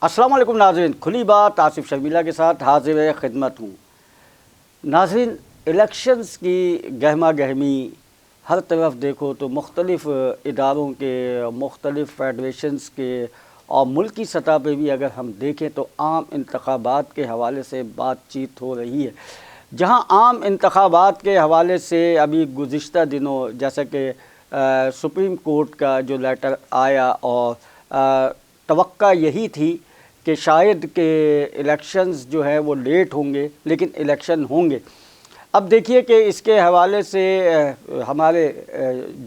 अस्सलाम वालेकुम नाज़रीन, खुली बात आसिफ शर्मिला के साथ हाजिर खिदमत हूँ। नाज़रीन, इलेक्शंस की गहमा गहमी हर तरफ देखो तो मुख्तलिफ़ इदारों के, मुख्तलिफ़ फेडरेशंस के और मुल्की सतह पे भी अगर हम देखें तो आम इंतखाबात के हवाले से बातचीत हो रही है। जहां आम इंतखाबात के हवाले से अभी गुज़िश्ता दिनों जैसे कि सुप्रीम कोर्ट का जो लेटर आया और तवक्का यही थी कि शायद के इलेक्शंस जो है वो लेट होंगे लेकिन इलेक्शन होंगे। अब देखिए कि इसके हवाले से हमारे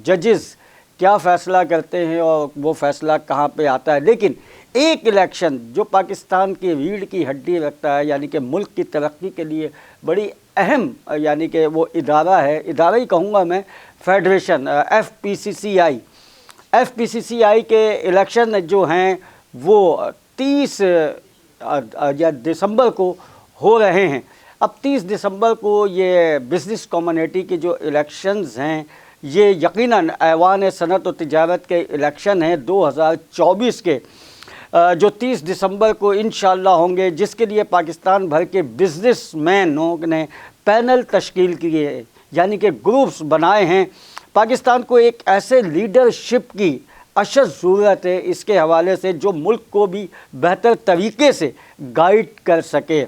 जजेस क्या फ़ैसला करते हैं और वो फ़ैसला कहाँ पे आता है। लेकिन एक इलेक्शन जो पाकिस्तान की रीढ़ की हड्डी रखता है, यानी कि मुल्क की तरक्की के लिए बड़ी अहम, यानी कि वो इदारा है, इदारा ही कहूँगा मैं, फेडरेशन एफपीसीसीआई के इलेक्शन जो हैं वो 30 दिसंबर को हो रहे हैं। अब 30 दिसंबर को ये बिज़नेस कम्युनिटी के जो इलेक्शंस हैं ये यकीनन ऐवान सनत और तिजारत के इलेक्शन हैं 2024 के, जो 30 दिसंबर को इंशाअल्लाह होंगे, जिसके लिए पाकिस्तान भर के बिज़नेसमैनों ने पैनल तश्कील किए, यानी कि ग्रुप्स बनाए हैं। पाकिस्तान को एक ऐसे लीडरशिप की अशद ज़रूरत है इसके हवाले से जो मुल्क को भी बेहतर तरीके से गाइड कर सके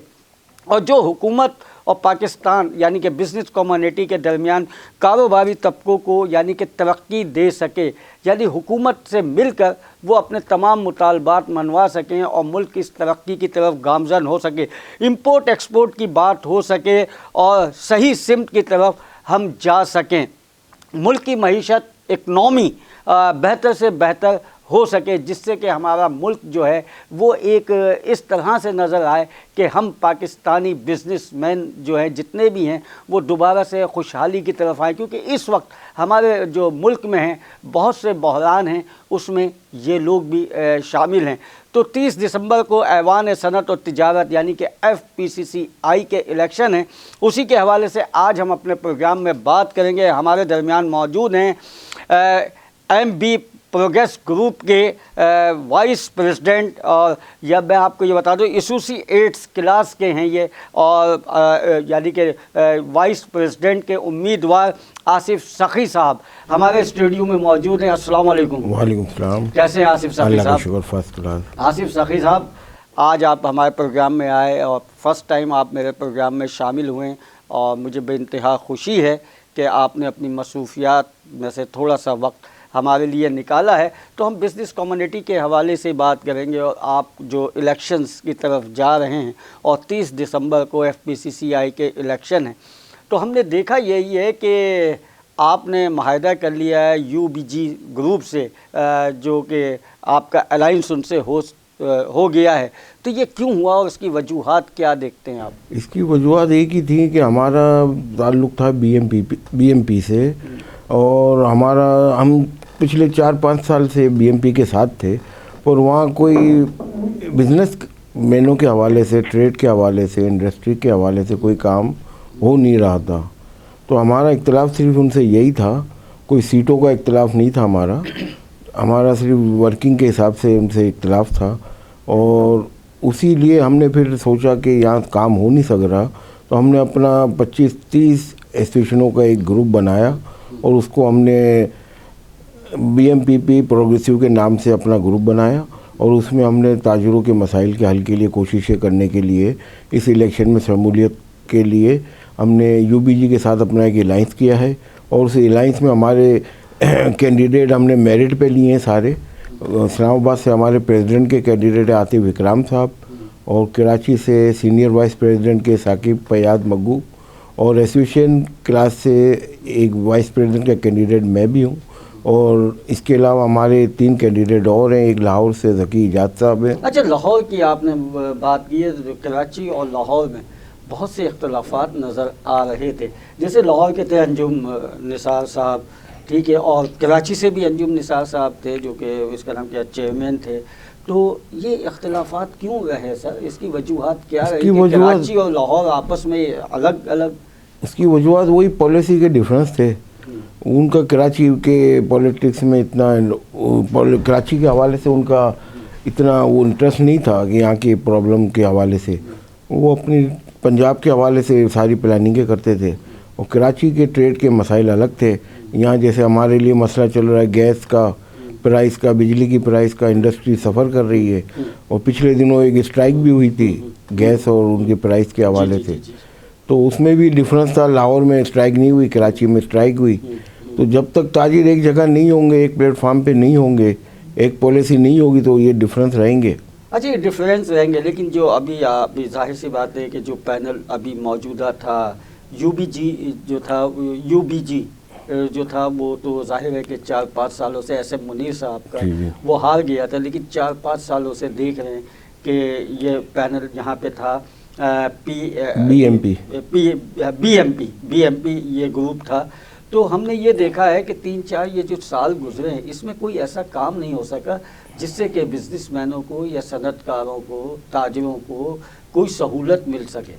और जो हुकूमत और पाकिस्तान यानी कि बिज़नेस कम्युनिटी के दरमियान कारोबारी तबकों को यानी कि तरक्की दे सके, यानी हुकूमत से मिलकर वो अपने तमाम मुतालबात मनवा सकें और मुल्क की इस तरक्की की तरफ गामज़न हो सके, इंपोर्ट एक्सपोर्ट की बात हो सके और सही सिमत की तरफ हम जा सकें, मुल्क की मईशत इकनॉमी बेहतर से बेहतर हो सके, जिससे कि हमारा मुल्क जो है वो एक इस तरह से नज़र आए कि हम पाकिस्तानी बिज़नेसमैन जो हैं जितने भी हैं वो दोबारा से खुशहाली की तरफ आए। क्योंकि इस वक्त हमारे जो मुल्क में हैं बहुत से बहरान हैं, उसमें ये लोग भी शामिल हैं। तो 30 दिसंबर को ऐवान सनत और तिजारत यानी कि एफपीसीसीआई के इलेक्शन हैं, उसी के हवाले से आज हम अपने प्रोग्राम में बात करेंगे। हमारे दरमियान मौजूद हैं एमबी प्रोग्रेस ग्रुप के वाइस प्रेसिडेंट, और या मैं आपको ये बता दूं एसोसिएट्स क्लास के हैं ये, और यानी कि वाइस प्रेसिडेंट के उम्मीदवार आसिफ सखी साहब हमारे स्टूडियो में मौजूद हैं। अस्सलाम वालेकुम। वालेकुम सलाम। कैसे हैं आसिफ सखी साहब? शुक्र, फर्स्ट क्लास। आसिफ सखी साहब, आज आप हमारे प्रोग्राम में आए और फ़र्स्ट टाइम आप मेरे प्रोग्राम में शामिल हुए हैं और मुझे बेइंतहा खुशी है कि आपने अपनी मसरूफियात में से थोड़ा सा वक्त हमारे लिए निकाला है। तो हम बिज़नेस कम्युनिटी के हवाले से बात करेंगे और आप जो इलेक्शंस की तरफ जा रहे हैं और 30 दिसंबर को एफपीसीसीआई के इलेक्शन हैं, तो हमने देखा यही है कि आपने माहिदा कर लिया है यूबीजी ग्रुप से, जो कि आपका अलाइंस उनसे हो गया है। तो ये क्यों हुआ और इसकी वजूहात क्या देखते हैं आप? इसकी वजूहात एक ही थी कि हमारा ताल्लुक़ था बीएमपी से, और हम पिछले 4-5 साल से बीएमपी के साथ थे, और वहाँ कोई बिज़नेस मैनों के हवाले से, ट्रेड के हवाले से, इंडस्ट्री के हवाले से कोई काम हो नहीं रहा था। तो हमारा इख्तिलाफ़ सिर्फ उनसे यही था, कोई सीटों का इख्तिलाफ़ नहीं था हमारा सिर्फ वर्किंग के हिसाब से उनसे इख्तिलाफ़ था। और उसी लिए हमने फिर सोचा कि यहाँ काम हो नहीं सक रहा, तो हमने अपना 25-30 एसोसिएशनों का एक ग्रुप बनाया और उसको हमने बीएमपीपी प्रोग्रेसिव के नाम से अपना ग्रुप बनाया, और उसमें हमने ताजरों के मसाइल के हल के लिए कोशिशें करने के लिए, इस इलेक्शन में शमूलियत के लिए हमने यूबीजी के साथ अपना एक अलाइंस किया है। और उस अलाइंस में हमारे कैंडिडेट हमने मेरिट पे लिए हैं सारे। इस्लामाबाद से हमारे प्रेसिडेंट के कैंडिडेट है आतिफ इकराम साहब, और कराची से सीनियर वाइस प्रेसिडेंट के साकिब फयाद मग्गू, और एसोसिएशन क्लास से एक वाइस प्रेसिडेंट का कैंडिडेट मैं भी हूँ, और इसके अलावा हमारे 3 कैंडिडेट और हैं, एक लाहौर से ज़की इजाद साहब हैं। अच्छा, लाहौर की आपने बात की है, कराची और लाहौर में बहुत से इख्तलाफात नज़र आ रहे थे। जैसे लाहौर के थे अंजुम निसार साहब, ठीक है, और कराची से भी अंजुम निसार साहब थे जो कि इसका नाम क्या चेयरमैन थे। तो ये इख्तलाफात क्यों रहे सर? इसकी वजूहात क्या रही कि कराची और लाहौर आपस में अलग अलग? इसकी वजूहत वही पॉलिसी के डिफरेंस थे। उनका कराची के पॉलिटिक्स में इतना, कराची के हवाले से उनका इतना वो इंटरेस्ट नहीं था कि यहाँ के प्रॉब्लम के हवाले से। वो अपनी पंजाब के हवाले से सारी प्लानिंगें करते थे, और कराची के ट्रेड के मसाइल अलग थे। यहाँ जैसे हमारे लिए मसला चल रहा है गैस का प्राइस का, बिजली की प्राइस का, इंडस्ट्री सफ़र कर रही है, और पिछले दिनों एक स्ट्राइक भी हुई थी गैस और उनके प्राइस के हवाले से। तो उसमें भी डिफरेंस था, लाहौर में स्ट्राइक नहीं हुई, कराची में स्ट्राइक हुई। तो जब तक ताजिर एक जगह नहीं होंगे, एक प्लेटफार्म पे नहीं होंगे, एक पॉलिसी नहीं होगी, तो ये डिफरेंस रहेंगे। अच्छा, ये डिफरेंस रहेंगे, लेकिन जो अभी जाहिर सी बात है कि जो पैनल अभी मौजूदा था, यूबीजी जो था, यूबीजी जो था, वो तो जाहिर है कि 4-5 सालों से ऐसे मुनीर साहब का वो हार गया था, लेकिन 4-5 सालों से देख रहे हैं कि ये पैनल यहाँ पे था, बीएमपी ये ग्रुप था। तो हमने ये देखा है कि 3-4 ये जो साल गुजरे हैं, इसमें कोई ऐसा काम नहीं हो सका जिससे कि बिजनेसमैनों को या सनतकारों को, ताजिरों को कोई सहूलत मिल सके।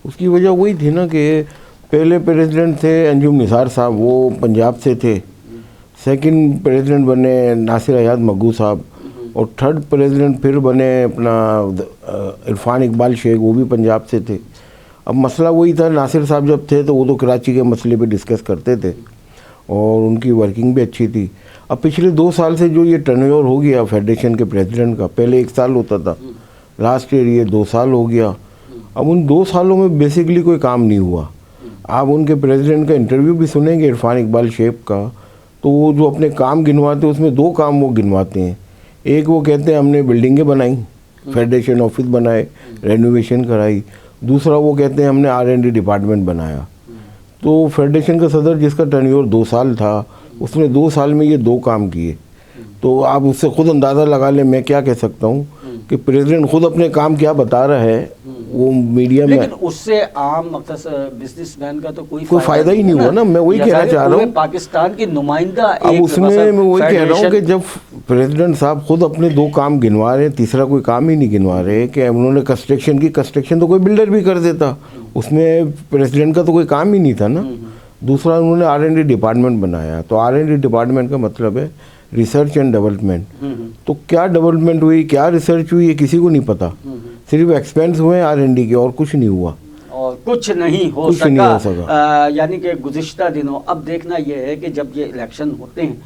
उसकी वजह वही थी ना कि पहले प्रेसिडेंट थे अंजुम निसार साहब, वो पंजाब से थे। सेकंड प्रेसिडेंट बने नासिर हयात मग्गू साहब, और थर्ड प्रेसिडेंट फिर बने अपना इरफान इकबाल शेख, वो भी पंजाब से थे। अब मसला वही था, नासिर साहब जब थे तो वो तो कराची के मसले पे डिस्कस करते थे और उनकी वर्किंग भी अच्छी थी। अब पिछले 2 साल से जो ये टर्नओवर हो गया फेडरेशन के प्रेसिडेंट का, पहले 1 साल होता था, लास्ट ईयर ये 2 साल हो गया। अब उन 2 सालों में बेसिकली कोई काम नहीं हुआ। आप उनके प्रेसिडेंट का इंटरव्यू भी सुनेंगे इरफान इकबाल शेख का, तो वो जो अपने काम गिनवाते हैं उसमें 2 काम वो गिनवाते हैं। एक वो कहते हैं हमने बिल्डिंगें बनाई, फेडरेशन ऑफिस बनाए, रेनोवेशन कराई। दूसरा वो कहते हैं हमने R&D डिपार्टमेंट बनाया। तो फेडरेशन का सदर जिसका टर्नओवर 2 साल था, उसने 2 साल में ये 2 काम किए। तो आप उससे खुद अंदाज़ा लगा लें मैं क्या कह सकता हूँ कि प्रेसिडेंट खुद अपने काम क्या बता रहा है, वो मीडिया में। लेकिन उससे आम बिजनेसमैन का तो कोई फ़ायदा ही नहीं हुआ ना। मैं वही कहना चाह रहा हूँ, पाकिस्तान की नुमाइंदा। अब उसमें मैं वही कह रहा हूँ कि जब प्रेसिडेंट साहब खुद अपने 2 काम गिनवा रहे हैं, तीसरा कोई काम ही नहीं गिनवा रहे कि उन्होंने कंस्ट्रक्शन की, कंस्ट्रक्शन तो कोई बिल्डर भी कर देता, उसमें प्रेसिडेंट का तो कोई काम ही नहीं था ना। दूसरा उन्होंने R&D डिपार्टमेंट बनाया, तो R&D डिपार्टमेंट का मतलब है रिसर्च एंड डेवलपमेंट। तो क्या डेवलपमेंट हुई, क्या रिसर्च हुई, ये किसी को नहीं पता। सिर्फ एक्सपेंस हुए R&D के, और कुछ नहीं हुआ, और कुछ नहीं हो सका। यानी कि गुज़िश्ता दिनों, अब देखना यह है कि जब ये इलेक्शन होते हैं,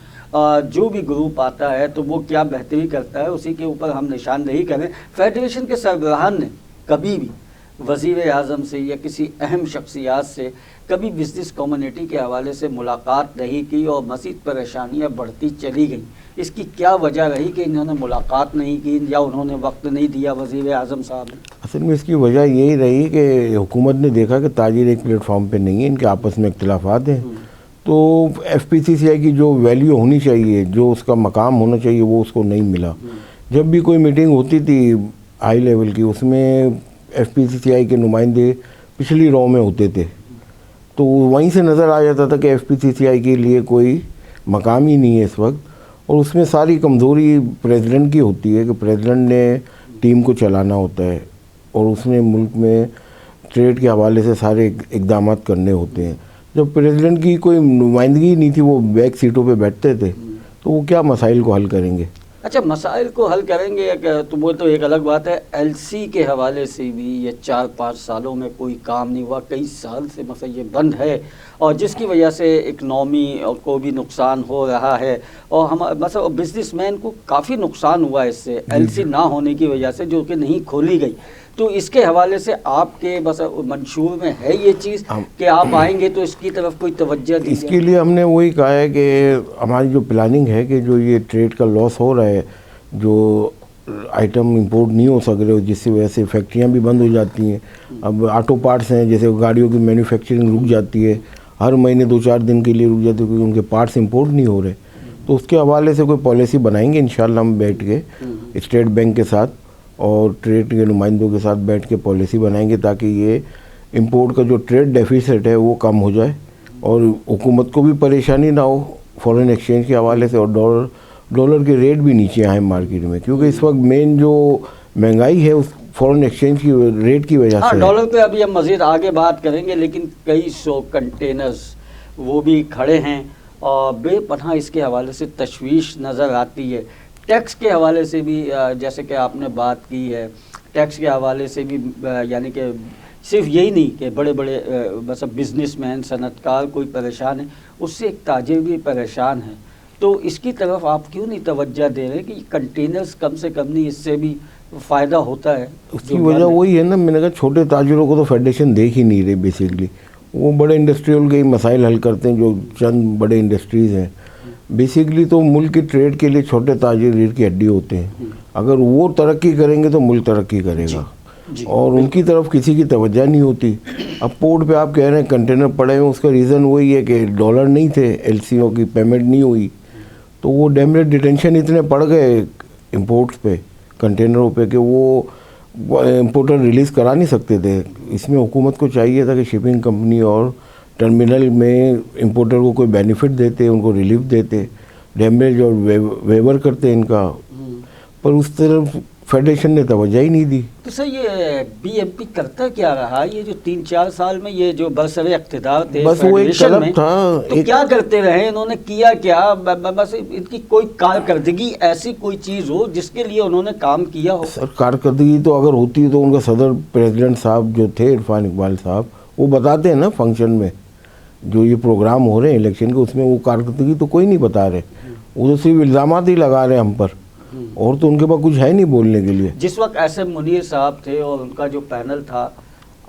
जो भी ग्रुप आता है तो वो क्या बेहतरी करता है, उसी के ऊपर हम निशानदेही करें। फेडरेशन के सरबराहान ने कभी भी वज़ीर आज़म से या किसी अहम शख्सियात से कभी बिजनेस कम्युनिटी के हवाले से मुलाकात नहीं की, और मज़ीद परेशानियां बढ़ती चली गई। इसकी क्या वजह रही कि इन्होंने मुलाकात नहीं की या उन्होंने वक्त नहीं दिया वज़ीर आज़म साहब ने? असल में इसकी वजह यही रही कि हुकूमत ने देखा कि ताजिर एक प्लेटफॉर्म पे नहीं है, इनके आपस में इख्तिलाफात हैं। तो FPCCI की जो वैल्यू होनी चाहिए, जो उसका मकाम होना चाहिए, वो उसको नहीं मिला। जब भी कोई मीटिंग होती थी हाई लेवल की, उसमें FPCCI के नुमाइंदे पिछली रो में होते थे, तो वहीं से नज़र आ जाता था कि FPCCI के लिए कोई मकाम ही नहीं है इस वक्त। और उसमें सारी कमज़ोरी प्रेसिडेंट की होती है कि प्रेसिडेंट ने टीम को चलाना होता है, और उसने मुल्क में ट्रेड के हवाले से सारे इक़दाम करने होते हैं। जब प्रेसिडेंट की कोई नुमाइंदगी नहीं थी, वो बैक सीटों पे बैठते थे, तो वो क्या मसाइल को हल करेंगे? अच्छा, मसाइल को हल करेंगे तो वो तो एक अलग बात है। LC के हवाले से भी ये 4-5 सालों में कोई काम नहीं हुआ, कई साल से मतलब ये बंद है, और जिसकी वजह से इकनॉमी को भी नुकसान हो रहा है, और हम मतलब बिजनेसमैन को काफ़ी नुकसान हुआ इससे, LC ना होने की वजह से, जो कि नहीं खोली गई। तो इसके हवाले से आपके बस मंशूर में है ये चीज़ कि आप आएंगे तो इसकी तरफ कोई तवज्जो दीजिए? इसके लिए हमने वही कहा है कि हमारी जो प्लानिंग है कि जो ये ट्रेड का लॉस हो रहा है, जो आइटम इंपोर्ट नहीं हो सक रहे, जिसकी वजह से फैक्ट्रियाँ भी बंद हो जाती हैं। अब ऑटो पार्ट्स हैं, जैसे गाड़ियों की मैन्युफैक्चरिंग रुक जाती है, हर महीने 2-4 दिन के लिए रुक जाती है क्योंकि उनके पार्ट्स इंपोर्ट नहीं हो रहे। तो उसके हवाले से कोई पॉलिसी बनाएंगे इंशाल्लाह हम बैठ के स्टेट बैंक के साथ और ट्रेड के नुमाइंदों के साथ बैठ के पॉलिसी बनाएंगे, ताकि ये इंपोर्ट का जो ट्रेड डेफिसिट है वो कम हो जाए और हुकूमत को भी परेशानी ना हो फॉरेन एक्सचेंज के हवाले से, और डॉलर के रेट भी नीचे आए मार्केट में, क्योंकि इस वक्त मेन जो महंगाई है उस फॉरेन एक्सचेंज की रेट की वजह से। डॉलर पे अभी हम मज़ीद आगे बात करेंगे, लेकिन कई 100 कंटेनर्स वो भी खड़े हैं, और बेपनाह इसके हवाले से तशवीश नज़र आती है। टैक्स के हवाले से भी जैसे कि आपने बात की है, टैक्स के हवाले से भी यानी कि सिर्फ यही नहीं कि बड़े बड़े मतलब बिजनेसमैन सनतकार कोई परेशान है, उससे एक ताजिर भी परेशान है। तो इसकी तरफ आप क्यों नहीं तवज्जो दे रहे कि कंटेनर्स कम से कम नहीं, इससे भी फ़ायदा होता है? उसकी वजह वही है ना, मैंने कहा छोटे ताजिरों को तो फेडरेशन देख ही नहीं रही बेसिकली। वो बड़े इंडस्ट्रियल के मसाइल हल करते हैं, जो चंद बड़े इंडस्ट्रीज़ हैं। बेसिकली तो मुल्क की ट्रेड के लिए छोटे ताजिर रीढ़ की हड्डी होते हैं। अगर वो तरक्की करेंगे तो मुल्क तरक्की करेगा, और उनकी तरफ किसी की तवज्जो नहीं होती। अब पोर्ट पे आप कह रहे हैं कंटेनर पड़े हैं, उसका रीज़न वही है कि डॉलर नहीं थे, एलसीओ की पेमेंट नहीं हुई, तो वो डैमेज डिटेंशन इतने पड़ गए इंपोर्ट्स पे, कंटेनरों पे, कि वो इंपोर्टर रिलीज़ करा नहीं सकते थे। इसमें हुकूमत को चाहिए था कि शिपिंग कंपनी और टर्मिनल में इंपोर्टर को कोई बेनिफिट देते, उनको रिलीफ देते, डैमेज और वेवर करते इनका, पर उस तरफ फेडरेशन ने तवज्जो ही नहीं दी। तो सर ये बीएमपी करता क्या रहा ये जो 3-4 साल में, ये जो बरसरे इख्तिदार थे बस वो एक फेडरेशन तलब में, था, तो क्या करते रहे इन्होंने, किया क्या? बस इनकी कोई कारकर्दगी ऐसी कोई चीज़ हो जिसके लिए उन्होंने काम किया हो? सर कारकर्दगी तो अगर होती तो उनका सदर प्रेसिडेंट साहब जो थे इरफान इकबाल साहब, वो बताते हैं ना फंक्शन में, जो ये प्रोग्राम हो रहे हैं इलेक्शन के, उसमें वो कारकर्दगी तो कोई नहीं बता रहे, वो तो सिर्फ इल्ज़ामात ही लगा रहे हैं हम पर, और तो उनके पास कुछ है नहीं बोलने के लिए। जिस वक्त ऐसे मुनीर साहब थे और उनका जो पैनल था,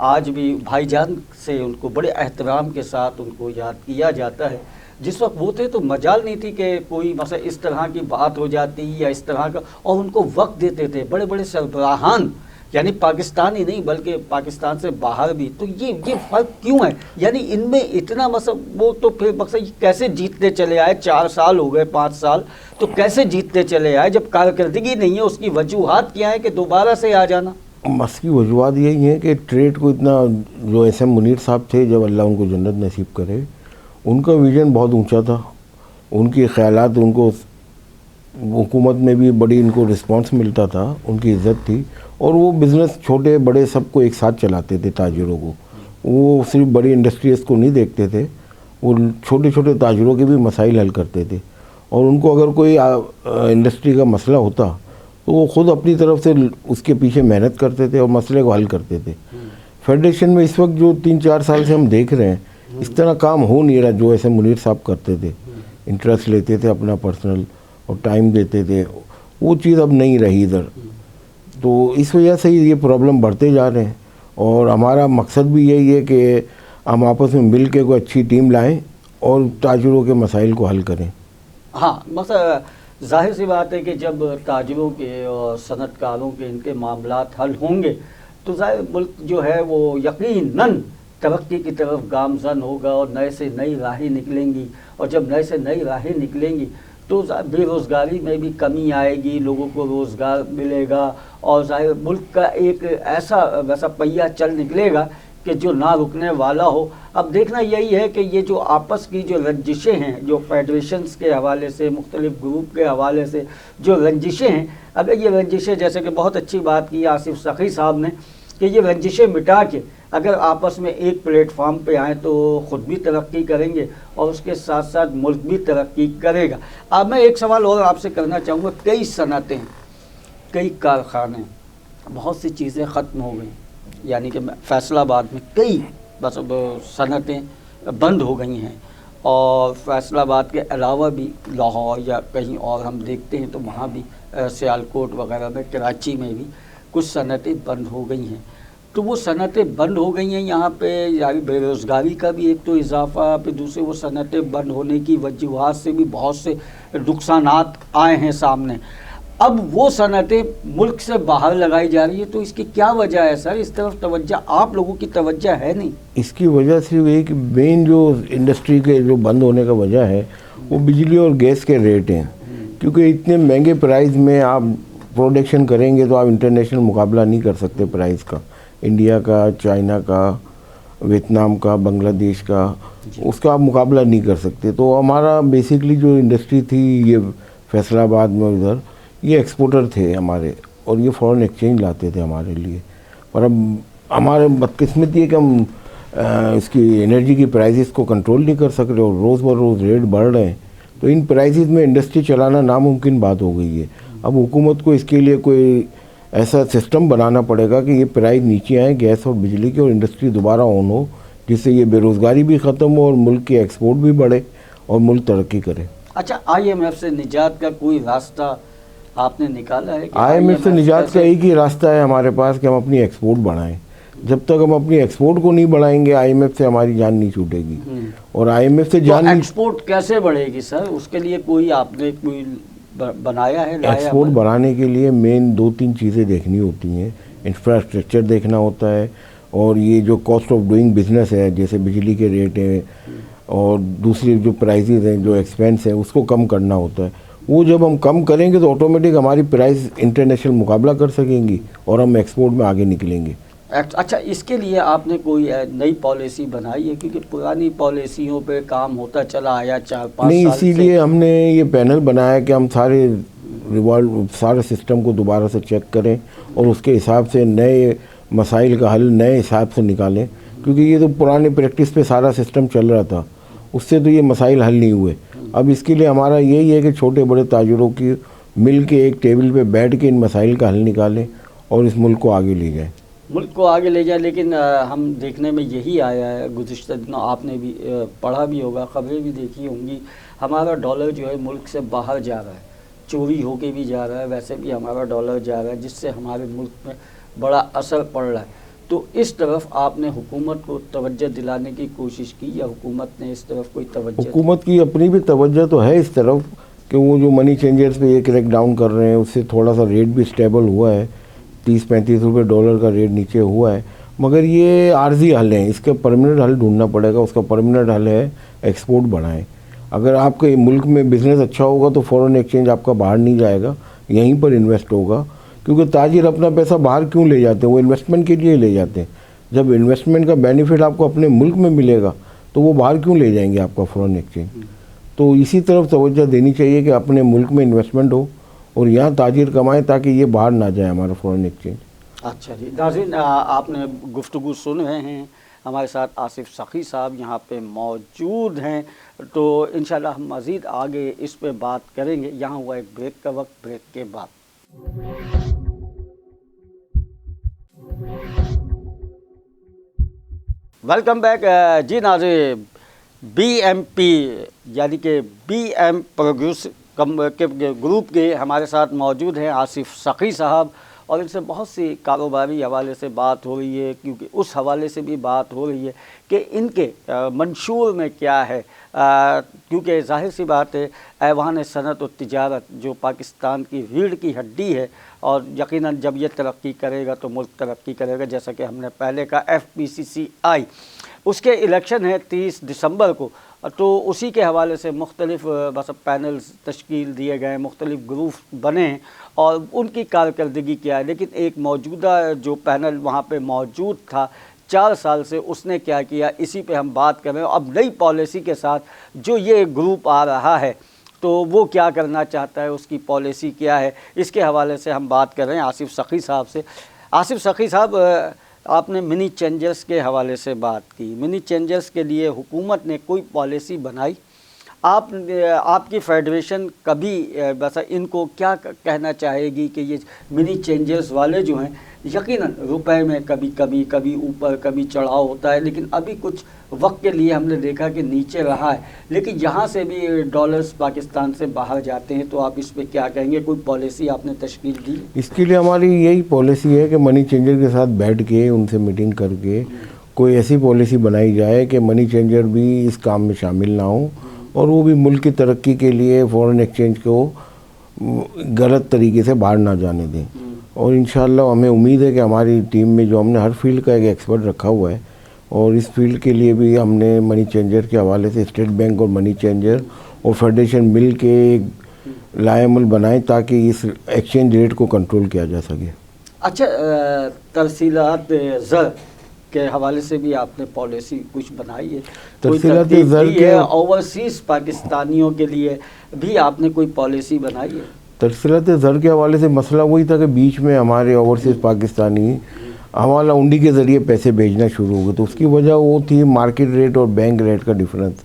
आज भी भाईजान से उनको बड़े एहतराम के साथ उनको याद किया जाता है। जिस वक्त वो थे तो मजाल नहीं थी कि कोई मतलब इस तरह की बात हो जाती या इस तरह का, और उनको वक्त देते थे बड़े बड़े सरबराहान, यानी पाकिस्तान ही नहीं बल्कि पाकिस्तान से बाहर भी। तो ये फ़र्क क्यों है? यानी इनमें इतना मतलब वो तो फिर मतलब कैसे जीतते चले आए, 4 साल हो गए, 5 साल, तो कैसे जीतते चले आए जब कारकर्दगी नहीं है? उसकी वजूहात क्या है कि दोबारा से आ जाना? बस की वजूहत यही है कि ट्रेड को इतना, जो एसएम मुनीर साहब थे, जब अल्लाह उनको जन्नत नसीब करे, उनका विजन बहुत ऊंचा था, उनके ख़यालात, उनको हुकूमत में भी बड़ी इनको रिस्पांस मिलता था, उनकी इज़्ज़त थी, और वो बिज़नेस छोटे बड़े सबको एक साथ चलाते थे, ताजिरों को। वो सिर्फ बड़ी इंडस्ट्रीज़ को नहीं देखते थे, वो छोटे छोटे ताजिरों के भी मसाइल हल करते थे, और उनको अगर कोई इंडस्ट्री का मसला होता तो वो ख़ुद अपनी तरफ से उसके पीछे मेहनत करते थे और मसले को हल करते थे। फेडरेशन में इस वक्त जो 3-4 साल से हम देख रहे हैं, इस तरह काम हो नहीं रहा जो ऐसे मुनीर साहब करते थे। इंटरेस्ट लेते थे अपना पर्सनल और टाइम देते थे, वो चीज़ अब नहीं रही इधर। तो इस वजह से ही ये प्रॉब्लम बढ़ते जा रहे हैं, और हमारा मकसद भी यही है कि हम आपस में मिल के कोई अच्छी टीम लाएं और ताजिरों के मसाइल को हल करें। हाँ, मतलब जाहिर सी बात है कि जब ताजिरों के और सनतकारों के इनके मामलात हल होंगे तो ज़ाहिर मुल्क जो है वो यकीनन तरक्की की तरफ गामज़न होगा और नए से नई राहें निकलेंगी, और जब नए से नई राहें निकलेंगी तो बेरोज़गारी में भी कमी आएगी, लोगों को रोज़गार मिलेगा, और ज़ाहिर मुल्क का एक ऐसा वैसा पहिया चल निकलेगा कि जो ना रुकने वाला हो। अब देखना यही है कि ये जो आपस की जो रंजिशें हैं, जो फेडरेशंस के हवाले से, मुख्तलिफ ग्रुप के हवाले से जो रंजिशें हैं, अगर ये रंजिशें, जैसे कि बहुत अच्छी बात की आसिफ सखी साहब ने, कि ये रंजिशें मिटा के अगर आपस में एक प्लेटफॉर्म पे आएँ तो ख़ुद भी तरक्की करेंगे और उसके साथ साथ मुल्क भी तरक्की करेगा। अब मैं एक सवाल और आपसे करना चाहूँगा, कई सनतें, कई कारखाने, बहुत सी चीज़ें ख़त्म हो गई, यानी कि फैसलाबाद में कई बस सनतें बंद हो गई हैं, और फैसलाबाद के अलावा भी लाहौर या कहीं और हम देखते हैं तो वहाँ भी सियालकोट वगैरह में, कराची में भी कुछ सनतें बंद हो गई हैं। तो वो सनतें बंद हो गई हैं, यहाँ पे यानी बेरोज़गारी का भी एक तो इजाफ़ा, फिर दूसरे वो सनतें बंद होने की वजूहात से भी बहुत से नुकसानात आए हैं सामने। अब वो सनतें मुल्क से बाहर लगाई जा रही है, तो इसकी क्या वजह है सर? इस तरफ तवज्जो आप लोगों की तवज्जो है नहीं? इसकी वजह सिर्फ एक मेन जो इंडस्ट्री के जो बंद होने का वजह है वो बिजली और गैस के रेट हैं, क्योंकि इतने महंगे प्राइस में आप प्रोडक्शन करेंगे तो आप इंटरनेशनल मुकाबला नहीं कर सकते प्राइस का, इंडिया का, चाइना का, वियतनाम का, बांग्लादेश का, उसका आप मुकाबला नहीं कर सकते। तो हमारा बेसिकली जो इंडस्ट्री थी ये फैसलाबाद में, उधर ये एक्सपोर्टर थे हमारे, और ये फॉरेन एक्सचेंज लाते थे हमारे लिए। पर अब हमारे बदकिस्मती है कि हम इसकी एनर्जी की प्राइसेस को कंट्रोल नहीं कर सक रहे और रोज़ ब रोज़ रेट बढ़ रहे हैं, तो इन प्राइसेस में इंडस्ट्री चलाना नामुमकिन बात हो गई है। अब हुकूमत को इसके लिए कोई ऐसा सिस्टम बनाना पड़ेगा कि ये प्राइस नीचे आए गैस और बिजली के और इंडस्ट्री दोबारा ऑन हो, जिससे ये बेरोज़गारी भी ख़त्म हो और मुल्क की एक्सपोर्ट भी बढ़े और मुल्क तरक्की करे। अच्छा, IMF से निजात का कोई रास्ता आपने निकाला है? IMF से निजात का एक ही रास्ता है हमारे पास कि हम अपनी एक्सपोर्ट बढ़ाएं। जब तक हम अपनी एक्सपोर्ट को नहीं बढ़ाएंगे IMF से हमारी जान नहीं छूटेगी। और IMF से जान एक्सपोर्ट कैसे बढ़ेगी सर? उसके लिए कोई आपने कोई बनाया है? एक्सपोर्ट बढ़ाने के लिए मेन 2-3 चीज़ें देखनी होती हैं। इंफ्रास्ट्रक्चर देखना होता है और ये जो कॉस्ट ऑफ डूइंग बिजनेस है, जैसे बिजली के रेट हैं और दूसरी जो प्राइसेस हैं, जो एक्सपेंस है, उसको कम करना होता है। वो जब हम कम करेंगे तो ऑटोमेटिक हमारी प्राइस इंटरनेशनल मुकाबला कर सकेंगी और हम एक्सपोर्ट में आगे निकलेंगे। अच्छा, इसके लिए आपने कोई नई पॉलिसी बनाई है? क्योंकि पुरानी पॉलिसियों पे काम होता चला आया 4-5 नहीं, साल इसीलिए हमने ये पैनल बनाया कि हम सारे सिस्टम को दोबारा से चेक करें और उसके हिसाब से नए मसाइल का हल नए हिसाब से निकालें। क्योंकि ये तो पुरानी प्रैक्टिस पे सारा सिस्टम चल रहा था, उससे तो ये मसाइल हल नहीं हुए। अब इसके लिए हमारा यही है कि छोटे बड़े ताजरों की मिल के एक टेबल पे बैठ के इन मसाइल का हल निकालें और इस मुल्क को आगे ले जाएं। मुल्क को आगे ले जाए। लेकिन हम देखने में यही आया है, गुज़िश्ता दिनों आपने भी पढ़ा भी होगा, खबरें भी देखी होंगी, हमारा डॉलर जो है मुल्क से बाहर जा रहा है, चोरी होके भी जा रहा है, वैसे भी हमारा डॉलर जा रहा है, जिससे हमारे मुल्क में बड़ा असर पड़ रहा है। तो इस तरफ आपने हुकूमत को तवज्जो दिलाने की कोशिश की या हुकूमत ने इस तरफ कोई तवज्जो? हुकूमत की अपनी भी तवज्जो तो है इस तरफ कि वो जो मनी चेंजर्स पे ये क्रैक डाउन कर रहे हैं, उससे थोड़ा सा रेट भी स्टेबल हुआ है, 30-35 रुपये डॉलर का रेट नीचे हुआ है। मगर ये आर्जी हल है, इसका परमानेंट हल ढूंढना पड़ेगा। उसका परमानेंट हल है एक्सपोर्ट बढ़ाएं। अगर आपके मुल्क में बिज़नेस अच्छा होगा तो फॉरेन एक्सचेंज आपका बाहर नहीं जाएगा, यहीं पर इन्वेस्ट होगा। क्योंकि ताजिर अपना पैसा बाहर क्यों ले जाते हैं? वो इन्वेस्टमेंट के लिए ले जाते हैं। जब इन्वेस्टमेंट का बेनिफिट आपको अपने मुल्क में मिलेगा तो वो बाहर क्यों ले जाएंगे आपका फॉरेन एक्सचेंज? तो इसी तरफ तवज्जो देनी चाहिए कि अपने मुल्क में इन्वेस्टमेंट हो और यहाँ ताजिर कमाएं ताकि ये बाहर ना जाए हमारा फॉरेन एक्सचेंज। अच्छा जी, नाज़रीन, आपने गुफ्तगू सुन रहे हैं। हमारे साथ आसिफ सखी साहब यहाँ पे मौजूद हैं, तो इंशाल्लाह हम मज़ीद आगे इस पे बात करेंगे। यहाँ हुआ एक ब्रेक का वक्त, ब्रेक के बाद। वेलकम बैक जी नाज़रीन। BMP यानी कि BM प्रोड्यूस के ग्रुप के हमारे साथ मौजूद हैं आसिफ सखी साहब, और इनसे बहुत सी कारोबारी हवाले से बात हो रही है, क्योंकि उस हवाले से भी बात हो रही है कि इनके मंशूर में क्या है। क्योंकि जाहिर सी बात है, ऐवान सनत और तिजारत जो पाकिस्तान की रीढ़ की हड्डी है, और यकीनन जब ये तरक्की करेगा तो मुल्क तरक्की करेगा। जैसा कि हमने पहले कहा, FPCCI उसके इलेक्शन है 30 दिसंबर को, तो उसी के हवाले से मुख्तलिफ बस पैनल्स तश्कील दिए गए, मुख्तलिफ ग्रुप बने और उनकी कारकर्दगी क्या है। लेकिन एक मौजूदा जो पैनल वहाँ पे मौजूद था 4 साल से, उसने क्या किया, इसी पे हम बात कर रहे हैं। अब नई पॉलिसी के साथ जो ये ग्रुप आ रहा है, तो वो क्या करना चाहता है, उसकी पॉलिसी क्या है, इसके हवाले से हम बात कर रहे हैं आसिफ सखी साहब से। आसिफ सखी साहब, आपने मिनी चेंजर्स के हवाले से बात की। मिनी चेंजर्स के लिए हुकूमत ने कोई पॉलिसी बनाई? आपकी फेडरेशन कभी बस इनको क्या कहना चाहेगी कि ये मिनी चेंजर्स वाले जो हैं, यकीनन रुपए में कभी ऊपर कभी चढ़ाव होता है, लेकिन अभी कुछ वक्त के लिए हमने देखा कि नीचे रहा है, लेकिन यहाँ से भी डॉलर्स पाकिस्तान से बाहर जाते हैं, तो आप इस पर क्या कहेंगे? कोई पॉलिसी आपने तश्कील दी? इसके लिए हमारी यही पॉलिसी है कि मनी चेंजर के साथ बैठ के उनसे मीटिंग करके कोई ऐसी पॉलिसी बनाई जाए कि मनी चेंजर भी इस काम में शामिल ना हो और वो भी मुल्क की तरक्की के लिए फ़ॉरेन एक्सचेंज को गलत तरीके से बाहर ना जाने दें। और इंशाल्लाह हमें उम्मीद है कि हमारी टीम में जो हमने हर फील्ड का एक एक्सपर्ट रखा हुआ है, और इस फील्ड के लिए भी हमने मनी चेंजर के हवाले से स्टेट बैंक और मनी चेंजर और फेडरेशन मिल के एक लाएमल बनाएं ताकि इस एक्सचेंज रेट को कंट्रोल किया जा सके। अच्छा, तरसीलात ज़र के हवाले से भी आपने पॉलिसी कुछ बनाई है? तरसीलात ज़र के ओवरसीज़ पाकिस्तानियों के लिए भी आपने कोई पॉलिसी बनाई है? तरसीलात ज़र के हवाले से मसला वही था कि बीच में हमारे ओवरसीज़ पाकिस्तानी हवाला हुंडी के ज़रिए पैसे भेजना शुरू हो गए। तो उसकी वजह वो थी मार्केट रेट और बैंक रेट का डिफरेंस।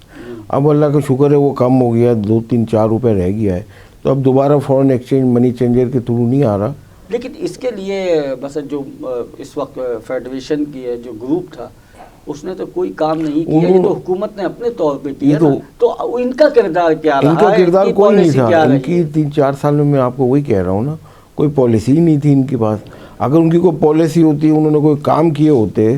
अब अल्लाह का शुक्र है वो कम हो गया, 2-3-4 रुपये रह गया है। तो अब दोबारा फॉरेन एक्सचेंज मनी चेंजर के थ्रू नहीं आ रहा। लेकिन इसके लिए बस जो इस वक्त फेडरेशन की है जो ग्रुप था उसने तो कोई काम नहीं किया, ये तो हुकूमत ने अपने तौर पे किया ना। तो इनका किरदार क्या रहा? इनका किरदार कोई नहीं था। इनकी 3-4 साल में मैं आपको वही कह रहा हूँ ना, कोई पॉलिसी ही नहीं थी इनके पास। अगर उनकी कोई पॉलिसी होती, उन्होंने कोई काम किए होते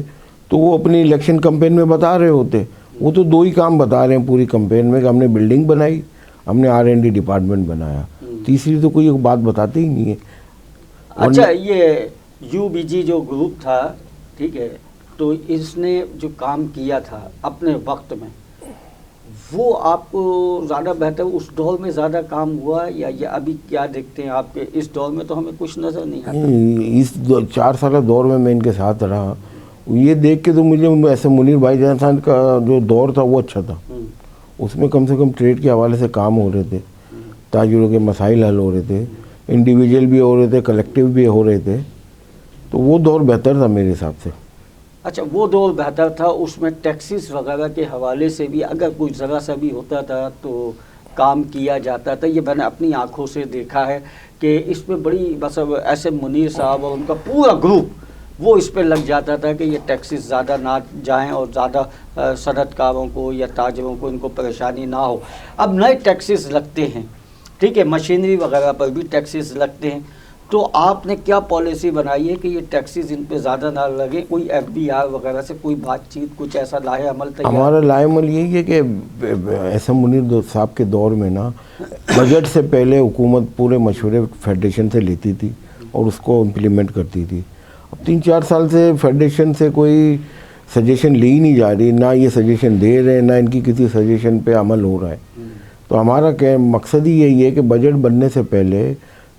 तो वो अपनी इलेक्शन कैंपेन में बता रहे होते। वो तो 2 ही काम बता रहे हैं पूरी कैंपेन में कि हमने बिल्डिंग बनाई, हमने R&D डिपार्टमेंट बनाया। तीसरी तो कोई बात बताते ही नहीं है। अच्छा, ये UBG जो ग्रुप था, ठीक है, तो इसने जो काम किया था अपने वक्त में, वो आपको ज़्यादा बेहतर उस दौर में ज़्यादा काम हुआ या ये अभी क्या देखते हैं आपके इस दौर में? तो हमें कुछ नज़र नहीं आता। इस 4 साल दौर में मैं इनके साथ रहा, ये देख के तो मुझे ऐसे मुनीर भाईजान साहब का जो दौर था वो अच्छा था। उसमें कम से कम ट्रेड के हवाले से काम हो रहे थे, ताजिरों के मसाइल हल हो रहे थे, इंडिविजुअल भी हो रहे थे, कलेक्टिव भी हो रहे थे। तो वो दौर बेहतर था मेरे हिसाब से। अच्छा, वो दौर बेहतर था, उसमें टैक्सेस वगैरह के हवाले से भी अगर कोई ज़रा सा भी होता था तो काम किया जाता था। ये मैंने अपनी आंखों से देखा है कि इसमें बड़ी बस ऐसे मुनीर साहब और उनका पूरा ग्रुप वो इस पे लग जाता था कि ये टैक्सेस ज़्यादा ना जाएं और ज़्यादा सनतकारों को या ताजरों को इनको परेशानी ना हो। अब नए टैक्सेस लगते हैं, ठीक है, मशीनरी वगैरह पर भी टैक्सेस लगते हैं, तो आपने क्या पॉलिसी बनाई है कि ये टैक्सेस इन पे ज़्यादा ना लगे? कोई FBR वगैरह से कोई बातचीत, कुछ ऐसा लाहे अमल तैयार? हमारा लाहे अमल यही है कि ऐसा मुनीर साहब के दौर में ना बजट से पहले हुकूमत पूरे मशवरे फेडरेशन से लेती थी और उसको इम्प्लीमेंट करती थी। अब 3-4 साल से फेडरेशन से कोई सजेशन ली ही नहीं जा रही, ना ये सजेशन दे रहे हैं, ना इनकी किसी सजेशन पे अमल हो रहा है। तो हमारा क्या मकसद ही यही है कि बजट बनने से पहले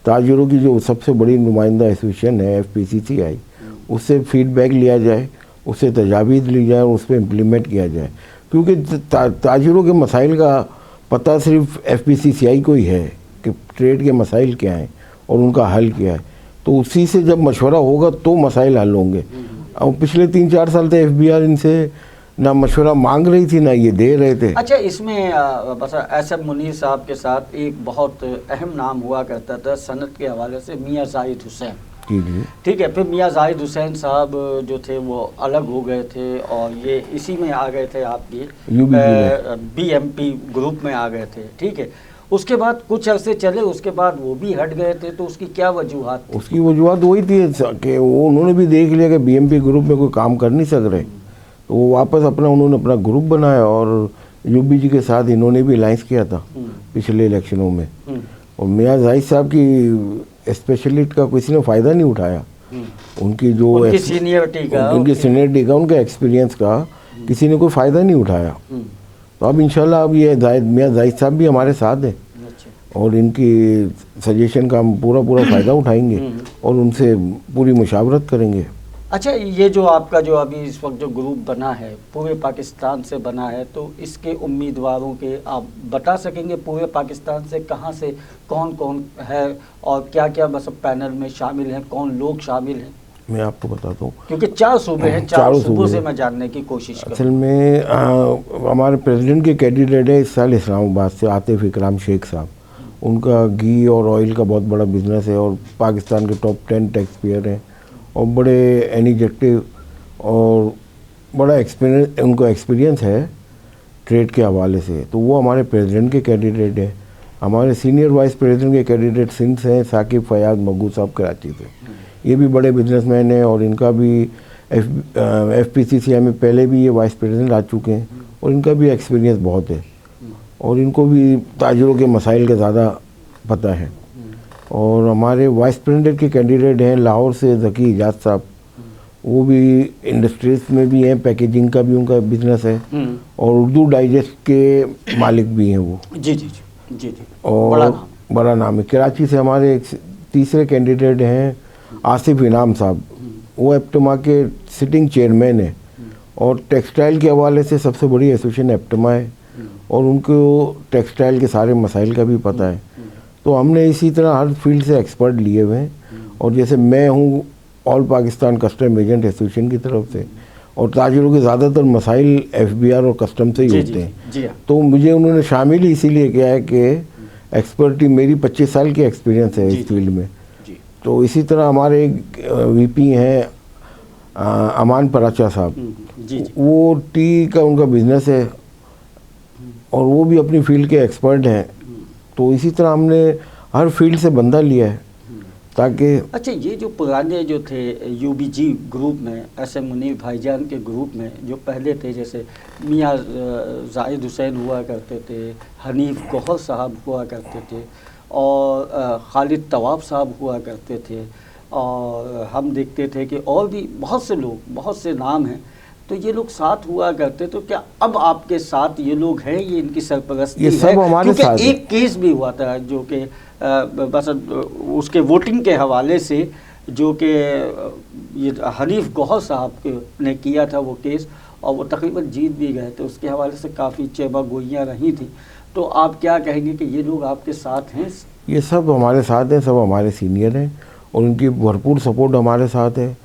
ताजिरों की जो सबसे बड़ी नुमाइंदा एसोसिएशन है FPCCI, उससे फीडबैक लिया जाए, उससे तजावीज़ ली जाए और उस पर इम्प्लीमेंट किया जाए। क्योंकि ताजिरों के मसाइल का पता सिर्फ FPCCI को ही है कि ट्रेड के मसाइल क्या हैं और उनका हल क्या है। तो उसी से जब मशवरा होगा तो मसाइल हल होंगे। और पिछले 3-4 साल से FBR इनसे ना मशवरा मांग रही थी ना ये दे रहे थे। अच्छा, इसमें बस SM मुनीर साहब के साथ एक बहुत अहम नाम हुआ करता था सनत के हवाले से, मियाँ जाहिद हुसैन। जी, ठीक है, फिर मियाँ जाहिद हुसैन साहब जो थे वो अलग हो गए थे और ये इसी में आ गए थे, आपकी BMP ग्रुप में आ गए थे, ठीक है। उसके बाद कुछ अरसे चले, उसके बाद वो भी हट गए थे, तो उसकी क्या वजूहत थी? उसकी वजूहत वही थी कि वो उन्होंने भी देख लिया कि BMP ग्रुप में कोई काम कर नहीं सक रहे, तो वो वापस उन्होंने अपना ग्रुप बनाया और UBG के साथ इन्होंने भी अलाइंस किया था पिछले इलेक्शनों में। और मियाँ जाहिद साहब की स्पेशलिस्ट का किसी ने फ़ायदा नहीं उठाया। उनकी जो उनकी सीनियरिटी का, उनका एक्सपीरियंस का किसी ने कोई फ़ायदा नहीं उठाया। तो अब इंशाल्लाह अब ये मियाँ जाहिद साहब भी हमारे साथ हैं और इनकी सजेशन का हम पूरा फ़ायदा उठाएंगे और उनसे पूरी मुशावरत करेंगे। अच्छा, ये जो आपका जो अभी इस वक्त जो ग्रुप बना है पूरे पाकिस्तान से बना है, तो इसके उम्मीदवारों के आप बता सकेंगे पूरे पाकिस्तान से कहाँ से कौन कौन है और क्या क्या बस पैनल में शामिल हैं, कौन लोग शामिल हैं? मैं आपको बताता हूँ, क्योंकि 4 सूबे हैं, 4 सूबों से मैं जानने की कोशिश करूँ। असल में हमारे प्रेसिडेंट के कैंडिडेट है इस साल इस्लामाबाद से आतिफ इकराम शेख साहब। उनका घी और ऑयल का बहुत बड़ा बिजनेस है और पाकिस्तान के टॉप 10 टैक्स पेयर हैं और बड़े एनिजेक्टिव और बड़ा एक्सपीरियंस है ट्रेड के हवाले से। तो वो हमारे प्रेसिडेंट के कैंडिडेट हैं। हमारे सीनियर वाइस प्रेसिडेंट के कैंडिडेट सिंध से हैं, साकिब फयाज मगू साहब कराची से। ये भी बड़े बिजनेसमैन हैं और इनका भी FPCCI में पहले भी ये वाइस प्रेसिडेंट आ चुके हैं और इनका भी एक्सपीरियंस बहुत है और इनको भी ताजिरों के मसाइल का ज़्यादा पता है। और हमारे वाइस प्रेसिडेंट के कैंडिडेट हैं लाहौर से ज़की इजाज साहब, वो भी इंडस्ट्रीज में भी हैं, पैकेजिंग का भी उनका बिजनेस है और उर्दू डाइजेस्ट के मालिक भी हैं वो। जी जी जी जी, और बड़ा नाम है। कराची से हमारे एक तीसरे कैंडिडेट हैं आसिफ इनाम साहब, वो एप्टमा के सिटिंग चेयरमैन है और टेक्सटाइल के हवाले से सबसे बड़ी एसोसिएशन एप्टमा है और उनको टेक्सटाइल के सारे मसाइल का भी पता है। तो हमने इसी तरह हर फील्ड से एक्सपर्ट लिए हुए हैं और जैसे मैं हूँ all Pakistan custom agent association की तरफ से, और ताजिरों के ज़्यादातर मसाइल एफबीआर और कस्टम से ही जी होते हैं। जी हाँ। तो मुझे उन्होंने शामिल ही इसीलिए किया है कि एक्सपर्टी, मेरी 25 साल की एक्सपीरियंस है जी, इस फील्ड में। जी तो इसी तरह हमारे वीपी हैं अमान पराचा साहब, जी जी वो टी का उनका बिजनेस है और वो भी अपनी फील्ड के एक्सपर्ट हैं। तो इसी तरह हमने हर फील्ड से बंदा लिया है ताकि अच्छा, ये जो पुराने जो थे यूबीजी ग्रुप में, एस एम मुनीर भाईजान के ग्रुप में जो पहले थे, जैसे मियाँ जाहिद हुसैन हुआ करते थे, हनीफ गौहर साहब हुआ करते थे, और खालिद तवाब साहब हुआ करते थे, और हम देखते थे कि और भी बहुत से लोग, बहुत से नाम हैं, तो ये लोग साथ हुआ करते। तो क्या अब आपके साथ ये लोग हैं, ये इनकी सरपरस्ती ये सब है? हमारे क्योंकि साथ है। एक केस भी हुआ था जो कि बस उसके वोटिंग के हवाले से, जो कि ये हनीफ गौहर साहब ने किया था वो केस, और वो तकरीबन जीत भी गए थे। उसके हवाले से काफ़ी चेबा गोइयाँ रही थी। तो आप क्या कहेंगे कि ये लोग आपके साथ हैं? ये सब हमारे साथ हैं, सब हमारे सीनियर हैं और उनकी भरपूर सपोर्ट हमारे साथ है,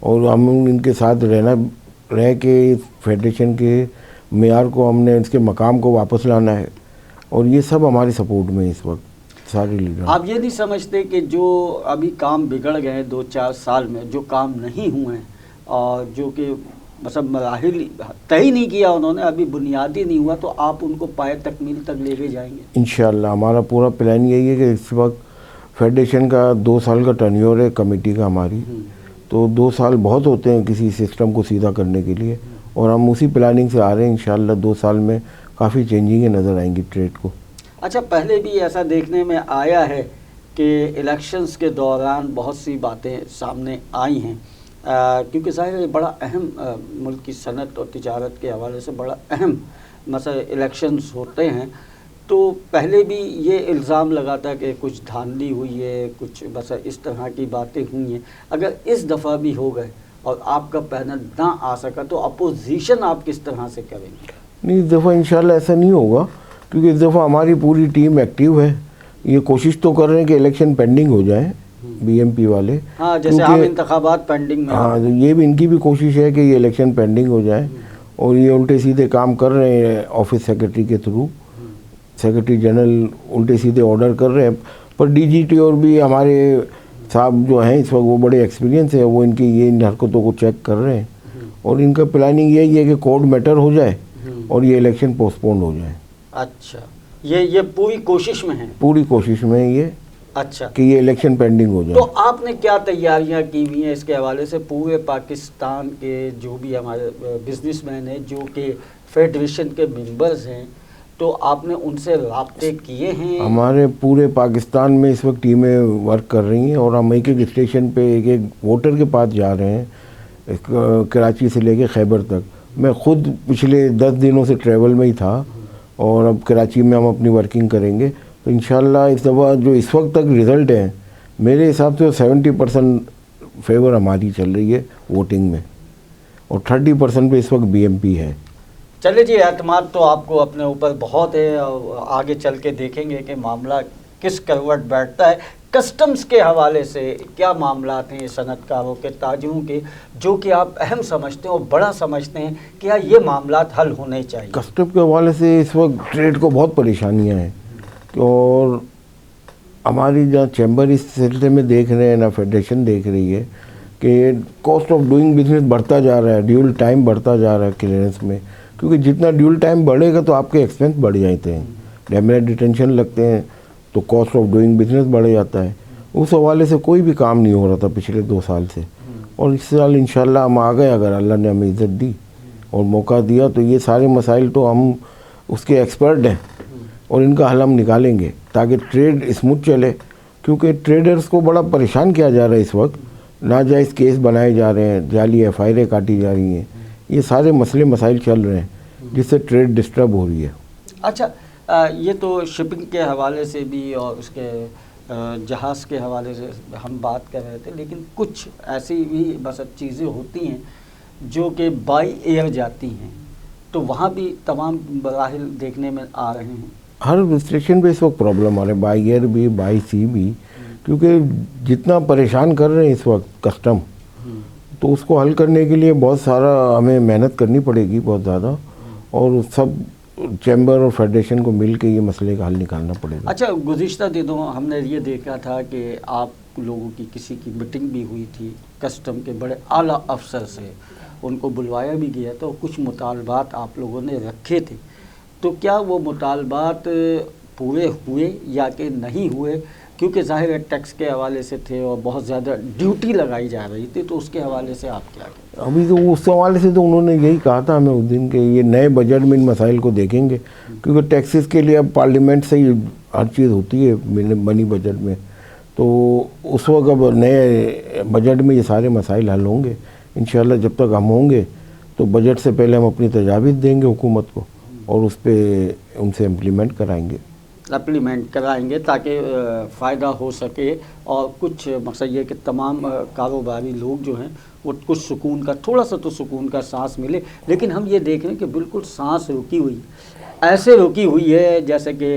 और हम इनके साथ रह के इस फेडरेशन के मेयार को, हमने इसके मकाम को वापस लाना है, और ये सब हमारी सपोर्ट में इस वक्त सारे लीडर। आप ये नहीं समझते कि जो अभी काम बिगड़ गए 2-4 साल में, जो काम नहीं हुए हैं, और जो कि मतलब मराहिल तय नहीं किया उन्होंने, अभी बुनियादी नहीं हुआ, तो आप उनको पाए तकमील तक लेके जाएंगे? इंशाल्लाह हमारा पूरा प्लान यही है कि इस वक्त फेडरेशन का 2 साल का टर्न्योर है कमेटी का हमारी, तो 2 साल बहुत होते हैं किसी सिस्टम को सीधा करने के लिए, और हम उसी प्लानिंग से आ रहे हैं। इंशाल्लाह 2 साल में काफ़ी चेंजिंगें नज़र आएंगी ट्रेड को। अच्छा, पहले भी ऐसा देखने में आया है कि इलेक्शंस के दौरान बहुत सी बातें सामने आई हैं, क्योंकि ज़ाहिर है बड़ा अहम मुल्क की सनत और तिजारत के हवाले से बड़ा अहम मसला इलेक्शंस होते हैं। तो पहले भी ये इल्ज़ाम लगा था कि कुछ धांधली हुई है, कुछ बस इस तरह की बातें हुई हैं। अगर इस दफ़ा भी हो गए और आपका पैनल ना आ सका, तो अपोजिशन आप किस तरह से करेंगे? नहीं, इस दफ़ा इंशाल्लाह ऐसा नहीं होगा, क्योंकि इस दफ़ा हमारी पूरी टीम एक्टिव है। ये कोशिश तो कर रहे हैं कि इलेक्शन पेंडिंग हो जाए, बीएमपी वाले। हाँ, जैसे आम इंतखाबात पेंडिंग में। हाँ, तो ये भी इनकी भी कोशिश है कि ये इलेक्शन पेंडिंग हो जाए, और ये उल्टे सीधे काम कर रहे हैं ऑफिस सेक्रेटरी के थ्रू। सेक्रेटरी जनरल उल्टे सीधे ऑर्डर कर रहे हैं, पर डीजीटी और भी हमारे साहब जो हैं इस वक्त, वो बड़े एक्सपीरियंस है, वो इनकी ये इन हरकतों को चेक कर रहे हैं, और इनका प्लानिंग यही है कि कोर्ट मैटर हो जाए और ये इलेक्शन पोस्टपोन हो जाए। अच्छा, ये पूरी कोशिश में है? पूरी कोशिश में है ये, अच्छा, कि ये इलेक्शन पेंडिंग हो जाए। तो आपने क्या तैयारियां की हुई हैं इसके हवाले से? पूरे पाकिस्तान के जो भी हमारे बिजनेसमैन हैं, जो कि फेडरेशन के मेंबर्स हैं, तो आपने उनसे राब्ते किए हैं? हमारे पूरे पाकिस्तान में इस वक्त टीमें वर्क कर रही हैं, और हम एक एक स्टेशन पे एक एक वोटर के पास जा रहे हैं, कराची से लेके खैबर तक। मैं खुद पिछले 10 दिनों से ट्रैवल में ही था, और अब कराची में हम अपनी वर्किंग करेंगे। तो इंशाल्लाह इस दफ़ा जो इस वक्त तक रिज़ल्ट हैं, मेरे हिसाब से 70% फेवर हमारी चल रही है वोटिंग में, और 30% पे इस वक्त बीएमपी है। चलिए जी, एतमाद तो आपको अपने ऊपर बहुत है, और आगे चल के देखेंगे कि मामला किस करवट बैठता है। कस्टम्स के हवाले से क्या मामला हैं सनतकारों के, ताजिरों के, जो कि आप अहम समझते हैं और बड़ा समझते हैं कि यार ये मामला हल होने चाहिए? कस्टम के हवाले से इस वक्त ट्रेड को बहुत परेशानियां हैं, और हमारी जहाँ चैम्बर इस सिलसिले में देख रहे हैं ना, फेडरेशन देख रही है कि कॉस्ट ऑफ डूइंग बिजनेस बढ़ता जा रहा है, ड्यूल टाइम बढ़ता जा रहा है क्लियरेंस में, क्योंकि जितना ड्यूल टाइम बढ़ेगा तो आपके एक्सपेंस बढ़ जाते हैं, डेमेरेट डिटेंशन लगते हैं, तो कॉस्ट ऑफ डूइंग बिजनेस बढ़ जाता है। उस हवाले से कोई भी काम नहीं हो रहा था पिछले 2 साल से, और इस साल इंशाल्लाह हम आ गए, अगर अल्लाह ने हमें इज़्ज़त दी और मौका दिया, तो ये सारे मसाइल तो हम उसके एक्सपर्ट हैं, और इनका हल हम निकालेंगे ताकि ट्रेड स्मूथ चले। क्योंकि ट्रेडर्स को बड़ा परेशान किया जा रहा है इस वक्त, नाजायज़ केस बनाए जा रहे हैं, जाली एफआईआर काटी जा रही हैं, ये सारे मसले मसाइल चल रहे हैं, जिससे ट्रेड डिस्टर्ब हो रही है। अच्छा, ये तो शिपिंग के हवाले से भी और उसके जहाज़ के हवाले से हम बात कर रहे थे, लेकिन कुछ ऐसी भी बस चीज़ें होती हैं जो कि बाई एयर जाती हैं, तो वहाँ भी तमाम मराहिल देखने में आ रहे हैं। हर स्टेशन पे इस वक्त प्रॉब्लम आ रही है, बाई एयर भी बाई सी भी, क्योंकि जितना परेशान कर रहे हैं इस वक्त कस्टम, तो उसको हल करने के लिए बहुत सारा हमें मेहनत करनी पड़ेगी, बहुत ज़्यादा, और सब चैम्बर और फेडरेशन को मिल के ये मसले का हल निकालना पड़ेगा। अच्छा, गुज़िश्ता दिनों हमने ये देखा था कि आप लोगों की किसी की मीटिंग भी हुई थी कस्टम के बड़े आला अफसर से, उनको बुलवाया भी गया था और कुछ मुतालबात आप लोगों ने रखे थे, तो क्या वो मुतालबात पूरे हुए या कि नहीं हुए? क्योंकि ज़ाहिर है टैक्स के हवाले से थे और बहुत ज़्यादा ड्यूटी लगाई जा रही थी, तो उसके हवाले से आप क्या कहें? अभी तो उस हवाले से तो उन्होंने यही कहा था हमें उस दिन के ये नए बजट में इन मसाइल को देखेंगे, क्योंकि टैक्सेस के लिए अब पार्लियामेंट से ही हर चीज़ होती है मनी बजट में, तो उस वक्त अब नए बजट में ये सारे मसाइल हल होंगे इंशाल्लाह। जब तक हम होंगे तो बजट से पहले हम अपनी तजावीज़ देंगे हुकूमत को और उस पर उनसे इम्प्लीमेंट कराएंगे ताकि फ़ायदा हो सके और कुछ मकसद ये कि तमाम कारोबारी लोग जो हैं वो कुछ सुकून का, थोड़ा सा तो सुकून का सांस मिले। लेकिन हम ये देख रहे हैं कि बिल्कुल सांस रुकी हुई है, ऐसे रुकी हुई है जैसे कि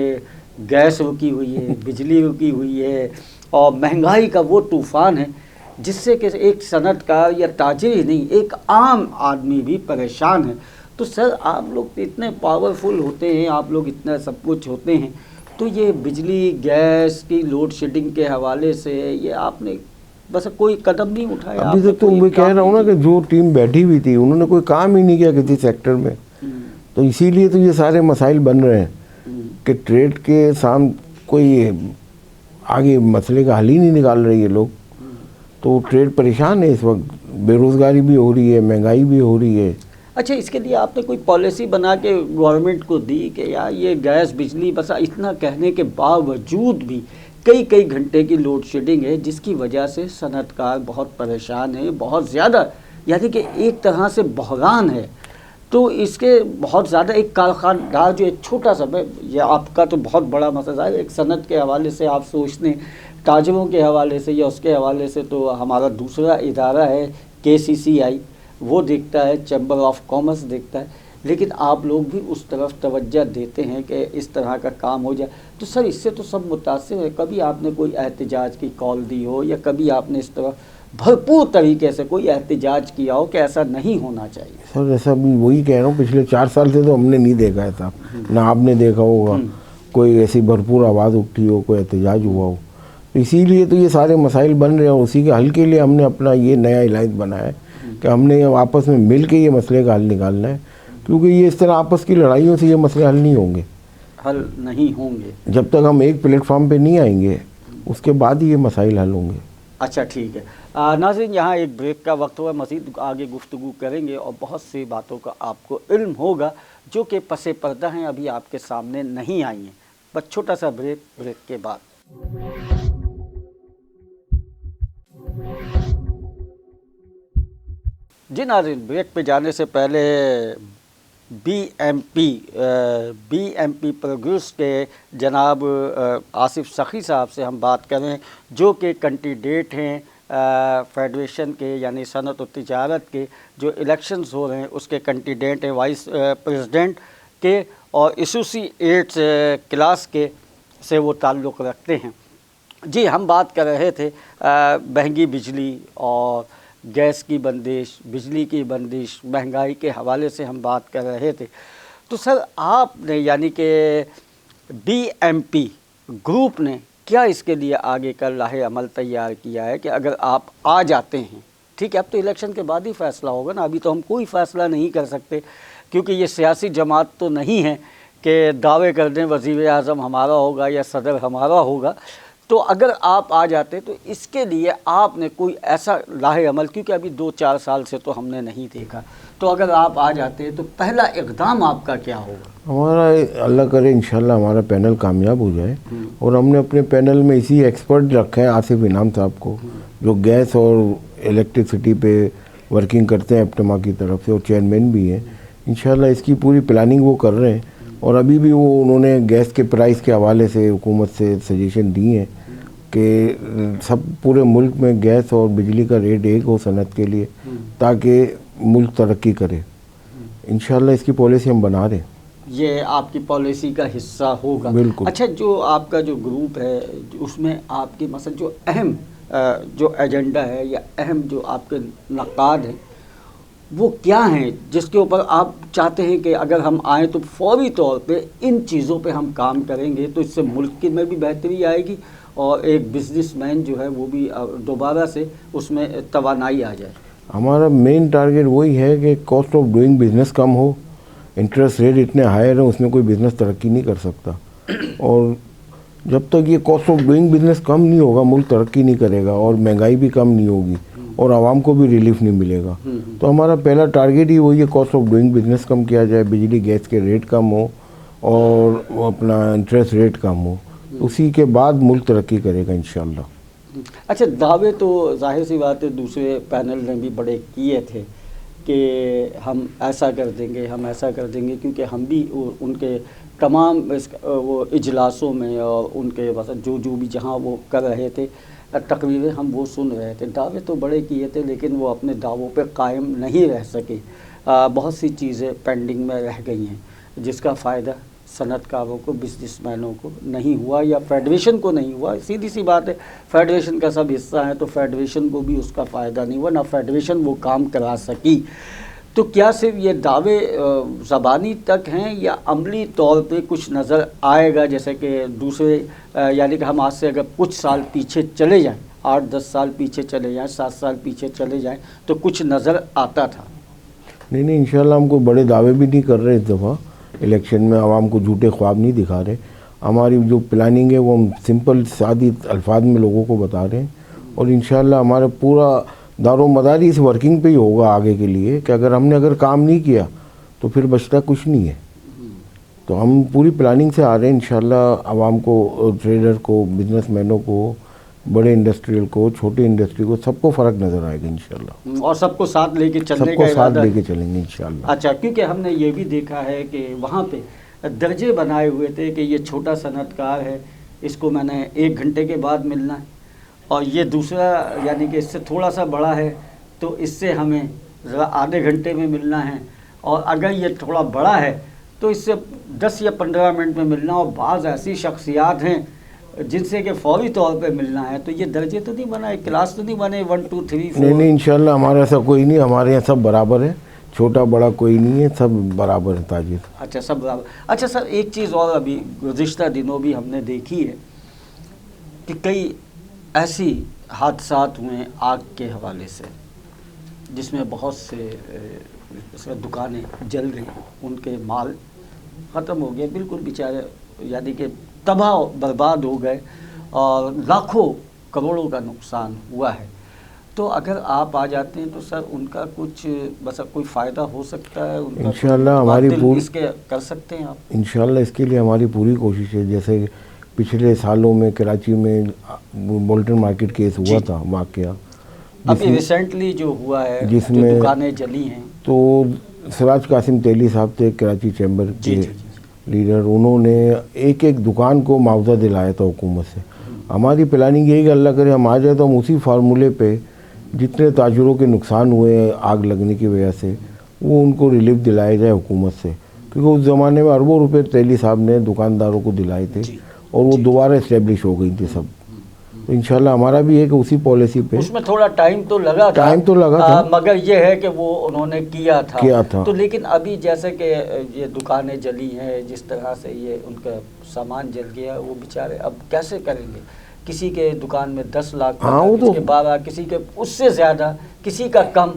गैस रुकी हुई है, बिजली रुकी हुई है, और महंगाई का वो तूफ़ान है जिससे कि एक सनतकार या ताजिर ही नहीं, एक आम आदमी भी परेशान है। तो सर, आप लोग इतने पावरफुल होते हैं, आप लोग इतना सब कुछ होते हैं, तो ये बिजली गैस की लोड शेडिंग के हवाले से ये आपने बस कोई कदम नहीं उठाया? अभी तक तो मैं कह रहा हूँ ना कि जो टीम बैठी हुई थी उन्होंने कोई काम ही नहीं किया किसी सेक्टर में, तो इसीलिए तो ये सारे मसाइल बन रहे हैं कि ट्रेड के साम कोई आगे मसले का हल ही नहीं निकाल रहे ये लोग। तो ट्रेड परेशान है इस वक्त, बेरोज़गारी भी हो रही है, महंगाई भी हो रही है। अच्छा, इसके लिए आपने कोई पॉलिसी बना के गवर्नमेंट को दी कि यार ये गैस बिजली, बस इतना कहने के बावजूद भी कई घंटे की लोड शेडिंग है जिसकी वजह से सनतकार बहुत परेशान है, बहुत ज़्यादा, यानी कि एक तरह से बहरान है। तो इसके बहुत ज़्यादा एक कारखानदार जो एक छोटा सा, ये आपका तो बहुत बड़ा मसला है, एक सनत के हवाले से आप सोचते हैं, ताजरों के हवाले से या उसके हवाले से तो हमारा दूसरा इदारा है KCCI, वो देखता है, चैम्बर ऑफ कॉमर्स देखता है, लेकिन आप लोग भी उस तरफ तवज्जो देते हैं कि इस तरह का काम हो जाए। तो सर, इससे तो सब मुतासिर है। कभी आपने कोई एहतजाज की कॉल दी हो या कभी आपने इस तरह भरपूर तरीके से कोई एहतजाज किया हो कि ऐसा नहीं होना चाहिए? सर, ऐसा भी वही कह रहा हूँ, पिछले 4 साल से तो हमने नहीं देखा है साहब, ना आपने देखा होगा कोई ऐसी भरपूर आवाज़ उठी हो, कोई एहतजाज हुआ हो। तो इसीलिए तो ये सारे मसाइल बन रहे हैं, उसी के हल के लिए हमने अपना ये नया इलाज बनाया है कि हमने आपस में मिल के ये मसले का हल निकालना है, क्योंकि ये इस तरह आपस की लड़ाइयों से ये मसले हल नहीं होंगे। जब तक हम एक प्लेटफॉर्म पे नहीं आएंगे उसके बाद ही ये मसाइल हल होंगे। अच्छा, ठीक है। नाज़रीन, यहाँ एक ब्रेक का वक्त हुआ, मज़ीद आगे गुफ्तगू करेंगे और बहुत सी बातों का आपको इल्म होगा जो कि पसे पर्दा हैं, अभी आपके सामने नहीं आई हैं। बस छोटा सा ब्रेक के बाद। जी नाज़रीन, ब्रेक पे जाने से पहले BMP प्रोग्रेस के जनाब आसिफ सखी साहब से हम बात करें, जो कि कैंडिडेट हैं फेडरेशन के, यानी सनत और तिजारत के जो इलेक्शंस हो रहे हैं उसके कैंडिडेट हैं, वाइस प्रेसिडेंट के और एसोसिएट क्लास के से वो ताल्लुक़ रखते हैं। जी, हम बात कर रहे थे महंगी बिजली और गैस की बंदिश, बिजली की बंदिश, महंगाई के हवाले से हम बात कर रहे थे। तो सर, आपने यानी कि BMP ग्रुप ने क्या इसके लिए आगे का लाहे अमल तैयार किया है कि अगर आप आ जाते हैं, ठीक है, अब तो इलेक्शन के बाद ही फ़ैसला होगा ना, अभी तो हम कोई फ़ैसला नहीं कर सकते, क्योंकि ये सियासी जमात तो नहीं है कि दावे कर दें वज़ीर आज़म हमारा होगा या सदर हमारा होगा। तो अगर आप आ जाते तो इसके लिए आपने कोई ऐसा लाहे अमल, क्योंकि अभी 2-4 साल से तो हमने नहीं देखा, तो अगर आप आ जाते तो पहला इक़दाम आपका क्या होगा? हमारा, अल्लाह करे इंशाल्लाह हमारा पैनल कामयाब हो जाए, और हमने अपने पैनल में इसी एक्सपर्ट रखे हैं आसिफ इनाम साहब को, जो गैस और इलेक्ट्रिसिटी पे वर्किंग करते हैं एप्टमा की तरफ से और चेयरमैन भी हैं। इंशाल्लाह इसकी पूरी प्लानिंग वो कर रहे हैं, और अभी भी वो उन्होंने गैस के प्राइस के हवाले से हुकूमत से सजेशन दी है कि सब पूरे मुल्क में गैस और बिजली का रेट एक हो सनत के लिए, ताकि मुल्क तरक्की करे। इंशाल्लाह इसकी पॉलिसी हम बना रहे हैं, ये आपकी पॉलिसी का हिस्सा होगा। बिल्कुल। अच्छा, जो आपका जो ग्रुप है उसमें आपके मसलन जो अहम जो एजेंडा है या अहम जो आपके नक़ाद हैं वो क्या हैं जिसके ऊपर आप चाहते हैं कि अगर हम आएँ तो फौरी तौर पे इन चीज़ों पे हम काम करेंगे तो इससे मुल्क की में भी बेहतरी आएगी और एक बिजनेसमैन जो है वो भी दोबारा से उसमें तवानाई आ जाए। हमारा मेन टारगेट वही है कि कॉस्ट ऑफ डूइंग बिजनेस कम हो। इंटरेस्ट रेट इतने हायर हैं उसमें कोई बिज़नेस तरक्की नहीं कर सकता, और जब तक ये कॉस्ट ऑफ डूइंग बिजनेस कम नहीं होगा मुल्क तरक्की नहीं करेगा और महंगाई भी कम नहीं होगी और आवाम को भी रिलीफ नहीं मिलेगा। तो हमारा पहला टारगेट ही वही है, कॉस्ट ऑफ डूइंग बिजनेस कम किया जाए, बिजली गैस के रेट कम हो और अपना इंटरेस्ट रेट कम हो, उसी के बाद मुल्क तरक्की करेगा इंशाल्लाह। अच्छा, दावे तो जाहिर सी बात है दूसरे पैनल ने भी बड़े किए थे कि हम ऐसा कर देंगे, हम ऐसा कर देंगे, क्योंकि हम भी उनके तमाम वो इजलासों में और उनके बस जो भी जहाँ वो कर रहे थे तकरीरें हम वो सुन रहे थे। दावे तो बड़े किए थे लेकिन वो अपने दावों पे कायम नहीं रह सके। बहुत सी चीज़ें पेंडिंग में रह गई हैं जिसका फ़ायदा सनतकारों को, बिजनेसमैनों को नहीं हुआ या फेडरेशन को नहीं हुआ। सीधी सी बात है, फेडरेशन का सब हिस्सा है तो फेडरेशन को भी उसका फ़ायदा नहीं हुआ, ना फेडरेशन वो काम करा सकी। तो क्या सिर्फ ये दावे ज़बानी तक हैं या अमली तौर पे कुछ नज़र आएगा? जैसे कि दूसरे यानी कि हम आज से अगर कुछ साल पीछे चले जाएं, 8-10 साल पीछे चले जाएं, 7 साल पीछे चले जाएं तो कुछ नज़र आता था। नहीं, इंशाल्लाह हम कोई बड़े दावे भी नहीं कर रहे इस दफ़ा। इलेक्शन में आवाम को झूठे ख्वाब नहीं दिखा रहे। हमारी जो प्लानिंग है वो हम सिंपल सादी अल्फाज में लोगों को बता रहे हैं, और इंशाल्लाह हमारा पूरा दारो मदारी इस वर्किंग पे ही होगा आगे के लिए कि अगर काम नहीं किया तो फिर बचता कुछ नहीं है। तो हम पूरी प्लानिंग से आ रहे हैं इंशाल्लाह। आवाम को, ट्रेडर को, बिजनेसमैनों को, बड़े इंडस्ट्रियल को, छोटे इंडस्ट्री को, सबको फ़र्क नज़र आएगा इंशाल्लाह, और सबको साथ लेके चलने सबको का साथ इरादा लेके चलेंगे इंशाल्लाह। अच्छा, क्योंकि हमने ये भी देखा है कि वहाँ पे दर्जे बनाए हुए थे कि ये छोटा सनतकार है, इसको मैंने 1 घंटे के बाद मिलना है, और ये दूसरा यानी कि इससे थोड़ा सा बड़ा है तो इससे हमें ज़रा आधे घंटे में मिलना है, और अगर ये थोड़ा बड़ा है तो इससे 10 या 15 मिनट में मिलना। और बाज़ ऐसी शख्सियात हैं जिनसे कि फौरी तौर पे मिलना है। तो ये दर्जे तो नहीं बनाए, क्लास तो नहीं बने 1 2 3 4? नहीं, इंशाल्लाह हमारे ऐसा कोई नहीं, हमारे यहाँ सब बराबर है, छोटा बड़ा कोई नहीं है, सब बराबर है ताजिर। अच्छा, सब बराबर। अच्छा सर, एक चीज़ और अभी गुज़िश्ता दिनों भी हमने देखी है कि कई ऐसी हादसात हुए आग के हवाले से जिसमें बहुत से दुकानें जल गई, उनके माल ख़त्म हो गए, बिल्कुल बेचारे यानी कि तबाह बर्बाद हो गए और लाखों करोड़ों का नुकसान हुआ है। तो अगर आप आ जाते हैं तो सर उनका कुछ बस कोई फ़ायदा हो सकता है उनका? इंशाल्लाह हमारी पूरी इसके कर सकते हैं आप? इंशाल्लाह इसके लिए हमारी पूरी कोशिश है। जैसे पिछले सालों में कराची में बोल्टन मार्केट केस हुआ था वाक़या, अभी रिसेंटली जो हुआ है जिसमें जो दुकानें जली हैं, तो सिराज कासिम तेली साहब थे कराची चैम्बर के लीडर, उन्होंने एक दुकान को मुआवजा दिलाया था हुकूमत से। हमारी प्लानिंग यही कि अल्लाह करे हम आ जाए तो हम उसी फार्मूले पे जितने ताजुरों के नुकसान हुए आग लगने की वजह से वो उनको रिलीफ दिलाया जाए हुकूमत से, क्योंकि उस ज़माने में अरबों रुपए तेली साहब ने दुकानदारों को दिलाए थे और वो दोबारा इस्टेब्लिश हो गई थी सब। तो इंशाल्लाह हमारा भी है कि उसी पॉलिसी पे। उसमें थोड़ा टाइम तो लगा था, मगर ये है कि वो उन्होंने किया था। तो लेकिन अभी जैसे कि ये दुकानें जली हैं, जिस तरह से ये उनका सामान जल गया, वो बेचारे अब कैसे करेंगे? किसी के दुकान में 10 लाख, किसी के 12, किसी के उससे ज़्यादा, किसी का कम।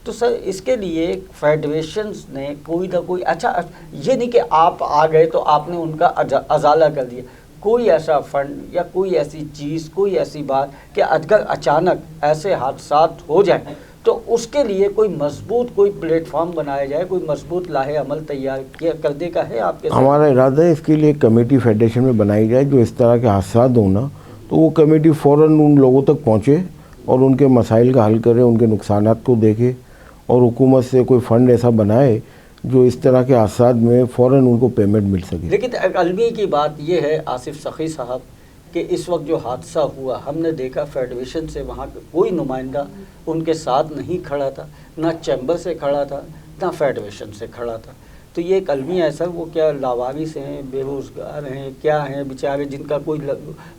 तो सर इसके लिए फेडरेशन ने कोई ना कोई, अच्छा ये नहीं कि आप आ गए तो आपने उनका अजाला कर दिया, कोई ऐसा फंड या कोई ऐसी चीज़, कोई ऐसी बात कि अगर अचानक ऐसे हादसात हो जाए तो उसके लिए कोई मजबूत कोई प्लेटफॉर्म बनाया जाए, कोई मजबूत लाहे अमल तैयार किया करने का है आपके साथ? हमारा इरादा है इसके लिए कमेटी फेडरेशन में बनाई जाए, जो इस तरह के हादसात हो ना तो वो कमेटी फ़ौरन उन लोगों तक पहुँचे और उनके मसाइल का हल करे, उनके नुकसानात को देखे, और हुकूमत से कोई फ़ंड ऐसा बनाए जो इस तरह के हादसात में फ़ौरन उनको पेमेंट मिल सके। लेकिन अलमी की बात यह है आसिफ सखी साहब कि इस वक्त जो हादसा हुआ, हमने देखा फेडरेशन से वहाँ कोई नुमाइंदा उनके साथ नहीं खड़ा था, ना चैम्बर से खड़ा था, ना फेडरेशन से खड़ा था। तो ये एक अलमी है सर, वो क्या लावारिस हैं, बेरोज़गार हैं, क्या हैं बेचारे जिनका कोई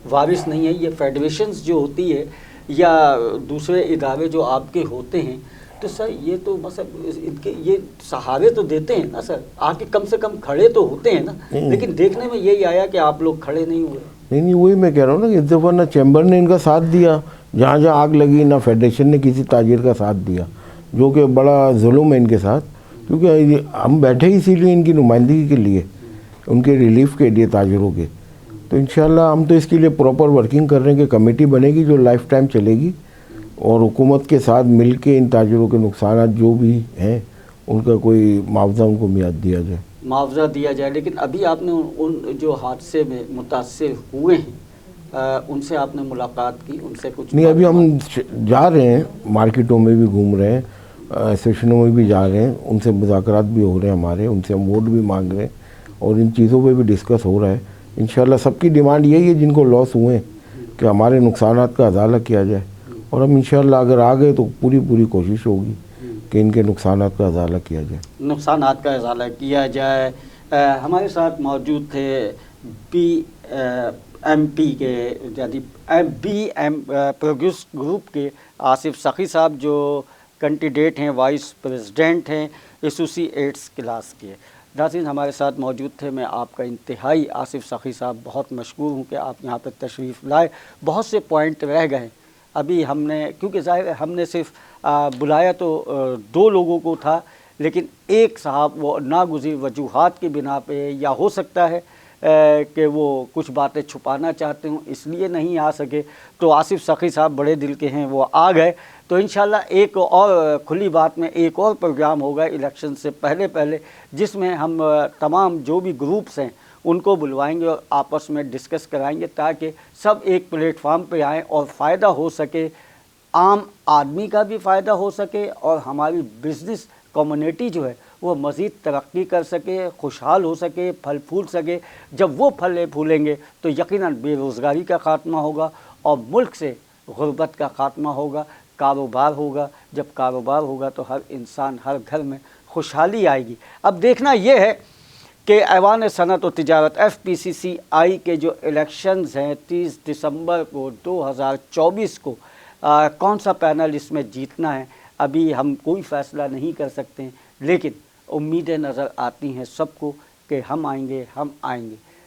वारिस नहीं है? ये फेडरेशंस जो होती है या दूसरे इदारे जो आपके होते हैं, तो सर ये तो मतलब इनके ये सहारे तो देते हैं ना सर, आके कम से कम खड़े तो होते हैं ना, लेकिन देखने में यही आया कि आप लोग खड़े नहीं हुए। नहीं, वही मैं कह रहा हूँ ना कि इस दफ़ा ना चैम्बर ने इनका साथ दिया, जहाँ जहाँ आग लगी ना फेडरेशन ने किसी ताजिर का साथ दिया, जो कि बड़ा जुल्म है इनके साथ। क्योंकि हम बैठे ही इसीलिए इनकी नुमाइंदगी के लिए, उनके रिलीफ के लिए ताजिरों के। तो इंशाल्लाह हम तो इसके लिए प्रॉपर वर्किंग कर रहे हैं कि कमेटी बनेगी जो लाइफ टाइम चलेगी और हुकूमत के साथ मिल के इन ताजिरों के नुकसान जो भी हैं उनका कोई मुआवजा उनको मियाद दिया जाए, मुआवजा दिया जाए। लेकिन अभी आपने उन जो हादसे में मुतासिर हुए हैं उनसे आपने मुलाकात की, उनसे कुछ नहीं? अभी हम जा रहे हैं, मार्केटों में भी घूम रहे हैं, एसोसिएशनों में भी जा रहे हैं, उनसे मुज़ाकरात भी हो रहे हैं हमारे, उनसे हम वोट भी मांग रहे हैं और इन चीज़ों पे भी डिस्कस हो रहा है। इंशाल्लाह सबकी डिमांड यही है जिनको लॉस हुए कि हमारे नुकसानात का अदाला किया जाए, और हम इंशाल्लाह अगर आ गए तो पूरी कोशिश होगी कि इनके नुकसानात का अदाला किया जाए, नुकसानात का अदाला किया जाए। हमारे साथ मौजूद थे BMP के यानी BM प्रोग्रेस ग्रुप के आसिफ सखी साहब, जो कैंडिडेट हैं, वाइस प्रेसिडेंट हैं एसोसिएट्स क्लास के। नाज़रीन हमारे साथ मौजूद थे। मैं आपका इंतहाई आसिफ सखी साहब बहुत मशकूर हूँ कि आप यहाँ पर तशरीफ़ लाए। बहुत से पॉइंट रह गए अभी हमने, क्योंकि ज़ाहिर है हमने सिर्फ बुलाया तो 2 लोगों को था, लेकिन एक साहब वो नागुज़िर वजूहात की बिना पे, या हो सकता है कि वो कुछ बातें छुपाना चाहते हों इसलिए नहीं आ सके, तो आसिफ सखी साहब बड़े दिल के हैं, वो आ गए। तो इंशाल्लाह एक और खुली बात में एक और प्रोग्राम होगा इलेक्शन से पहले जिसमें हम तमाम जो भी ग्रुप्स हैं उनको बुलवाएंगे और आपस में डिस्कस कराएंगे, ताकि सब एक प्लेटफार्म पे आएँ और फ़ायदा हो सके, आम आदमी का भी फ़ायदा हो सके और हमारी बिज़नेस कम्युनिटी जो है वो मज़ीद तरक्की कर सके, खुशहाल हो सके, फल फूल सके। जब वो फले फूलेंगे तो यकीनन बेरोज़गारी का ख़ात्मा होगा और मुल्क से गुर्बत का ख़ात्मा होगा, कारोबार होगा। जब कारोबार होगा तो हर इंसान, हर घर में खुशहाली आएगी। अब देखना ये है कि ऐवान सनअत व तिजारत FPCCI के जो इलेक्शंस हैं 30 दिसंबर को 2024 को कौन सा पैनल इसमें जीतना है अभी हम कोई फ़ैसला नहीं कर सकते हैं, लेकिन उम्मीदें नज़र आती हैं सबको कि हम आएंगे।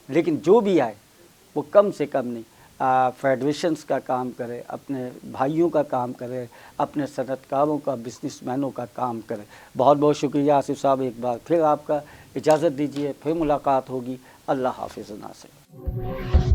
लेकिन जो भी आए वो कम से कम नहीं फेडरेशंस का काम करे, अपने भाइयों का काम करे, अपने सनअतकारों का, बिजनेसमैनों का काम करे। बहुत बहुत शुक्रिया आसिफ साहब, एक बार फिर आपका। इजाज़त दीजिए, फिर मुलाकात होगी। अल्लाह हाफ़िज़ नासिर।